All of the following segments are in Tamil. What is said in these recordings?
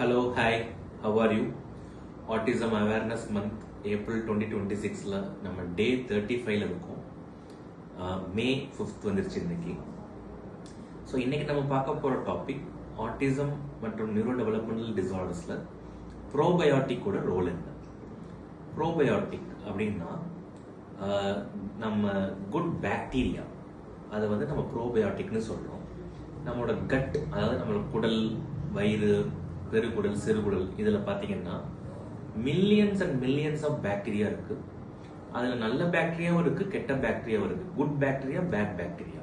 Hello, hi, how are you? Autism Awareness Month, April 2026ல நம்ம டே 35ல இருக்கோம். மே 5th வந்துருச்சு இன்னைக்கு. ஸோ இன்னைக்கு நம்ம பார்க்க போகிற டாபிக் ஆட்டிசம் மற்றும் நியூரோ டெவலப்மெண்டல் டிசார்டர்ஸ்ல ப்ரோபயோட்டிக்கோட ரோல் என்ன. ப்ரோபயோட்டிக் அப்படின்னா நம்ம குட் பாக்டீரியா அதை வந்து நம்ம ப்ரோபயோட்டிக்னு சொல்கிறோம். நம்மளோட கட், அதாவது நம்மளோட குடல், வயிறு, பெருகுடல், சிறுகுடல், இதில் பார்த்தீங்கன்னா millions and millions of bacteria இருக்கு. அதில் நல்ல பாக்டீரியாவும் இருக்கு, கெட்ட பாக்டீரியாவும் இருக்கு. Good bacteria, bad bacteria.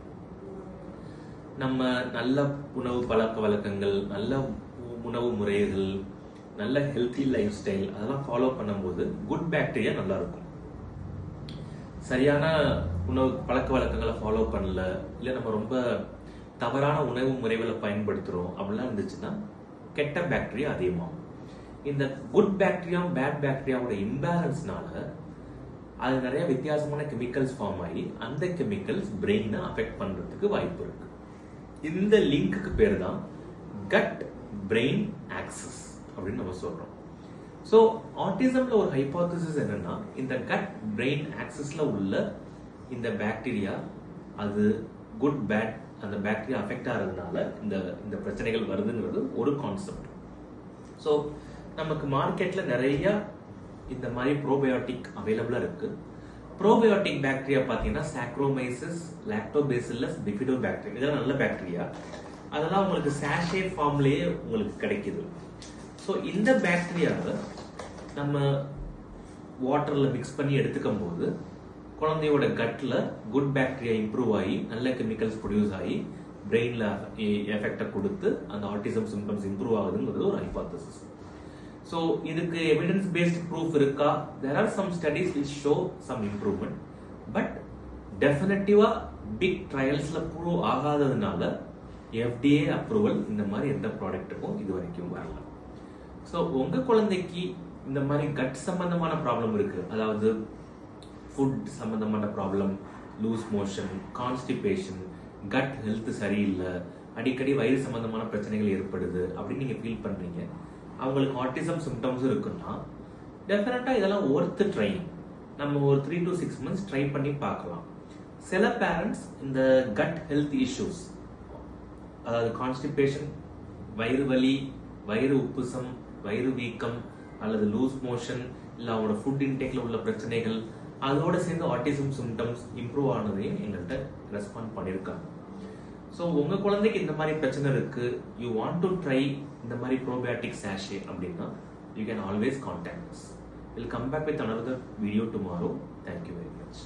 நம்ம நல்ல உணவு பழக்க வழக்கங்கள், நல்ல உணவு முறைகள், நல்ல ஹெல்த்தி லைஃப் ஸ்டைல் அதெல்லாம் ஃபாலோ பண்ணும்போது குட் பாக்டீரியா நல்லா இருக்கும். சரியான உணவு பழக்க வழக்கங்களை ஃபாலோ பண்ணல, இல்லை நம்ம ரொம்ப தவறான உணவு முறைகளை பயன்படுத்துகிறோம் அப்படிலாம் இருந்துச்சுன்னா கெட்ட பாக்டீரியா அதிகமாகும். இந்த குட் பாக்டீரியா பேட் பாக்டீரியாவோட இம்பேலன்ஸ்னால அது நிறைய வித்தியாசமான கெமிக்கல்ஸ் ஃபார்ம் ஆகி அந்த கெமிக்கல்ஸ் பிரெயினை அஃபெக்ட் பண்றதுக்கு வாய்ப்பு இருக்கு. இந்த லிங்க்குக்கு பேர் தான் கட் பிரெயின் ஆக்சஸ் அப்படின்னு நம்ம சொல்றோம். ஸோ ஆட்டிசம்ல ஒரு ஹைபோதசிஸ் என்னன்னா, இந்த கட் பிரெயின் ஆக்சஸ்ல உள்ள இந்த பாக்டீரியா அது குட் பேட் அந்த பாக்டீரியா அஃபெக்ட் ஆகிறதுனால இந்த பிரச்சனைகள் வருதுங்கிறது ஒரு கான்செப்ட். ஸோ நமக்கு மார்க்கெட்ல நிறைய இந்த மாதிரி ப்ரோபயோட்டிக் அவைலபிளா இருக்கு. ப்ரோபயோட்டிக் பாக்டீரியா பார்த்தீங்கன்னா சாக்ரோமைசிஸ், லாக்டோபேசில்லஸ், பிஃபிடோபாக்டீரியா, இதெல்லாம் நல்ல பாக்டீரியா. அதெல்லாம் உங்களுக்கு சாஷே ஃபார்ம்லயே உங்களுக்கு கிடைக்குது. ஸோ இந்த பாக்டீரியாவை நம்ம வாட்டர்ல மிக்ஸ் பண்ணி எடுத்துக்கும் போது குழந்தையோட கட்ல குட் பாக்டீரியா இம்ப்ரூவ் ஆகி நல்ல கெமிக்கல்ஸ் ப்ரொடியூஸ் ஆகி பிரெயின்ல எஃபெக்டை கொடுத்து அந்த ஆட்டிசம் சிம்டம்ஸ் இம்ப்ரூவ் ஆகுதுங்கிறது ஒரு ஹைபோதசிஸ். ஸோ இதுக்கு எவிடன்ஸ் பேஸ்ட் ப்ரூஃப் இருக்கா? There are some studies which show some improvement, but டெஃபினட்டிவா பிக் ட்ரையல்ஸ்ல ப்ரூவ் ஆகாததுனால FDA அப்ரூவல் இந்த மாதிரி எந்த ப்ராடக்ட்டுக்கும் இது வரைக்கும் வரல. ஸோ உங்க குழந்தைக்கு இந்த மாதிரி கட் சம்பந்தமான ப்ராப்ளம் இருக்கு, அதாவது ஃபுட் சம்பந்தமான problem, loose motion, constipation, gut health சரியில்லை, அடிக்கடி வயிறு சம்பந்தமான பிரச்சனைகள் ஏற்படுது அப்படின்னு நீங்க ஃபீல் பண்றீங்க, அவங்களுக்கு ஆட்டிசம் சிம்டம்ஸ் இருக்குன்னா டெஃபினட்டா இதெல்லாம் ஒர்த் ட்ரை. நம்ம ஒரு 3 to 6 months ட்ரை பண்ணி பார்க்கலாம். சில பேரண்ட்ஸ் இந்த கட் ஹெல்த் இஷ்யூஸ், அதாவது கான்ஸ்டிபேஷன், வயிறு வலி, வயிறு உப்புசம், வயிறு வீக்கம் அல்லது லூஸ் மோஷன், இல்லை அவங்களோட ஃபுட் இன்டேக்ல உள்ள பிரச்சனைகள், அதோட சேர்ந்து ஆட்டிசம் சிம்டம்ஸ் இம்ப்ரூவ் ஆனதையும் எங்கள்கிட்ட ரெஸ்பாண்ட் பண்ணியிருக்காங்க. ஸோ உங்க குழந்தைக்கு இந்த மாதிரி பிரச்சனை இருக்கு, யூ வாண்ட் டு ட்ரை இந்த மாதிரி ப்ரோபயோட்டிக் சாஷே அப்படின்னா you can always contact us. Will come back with another video tomorrow. Thank you very much.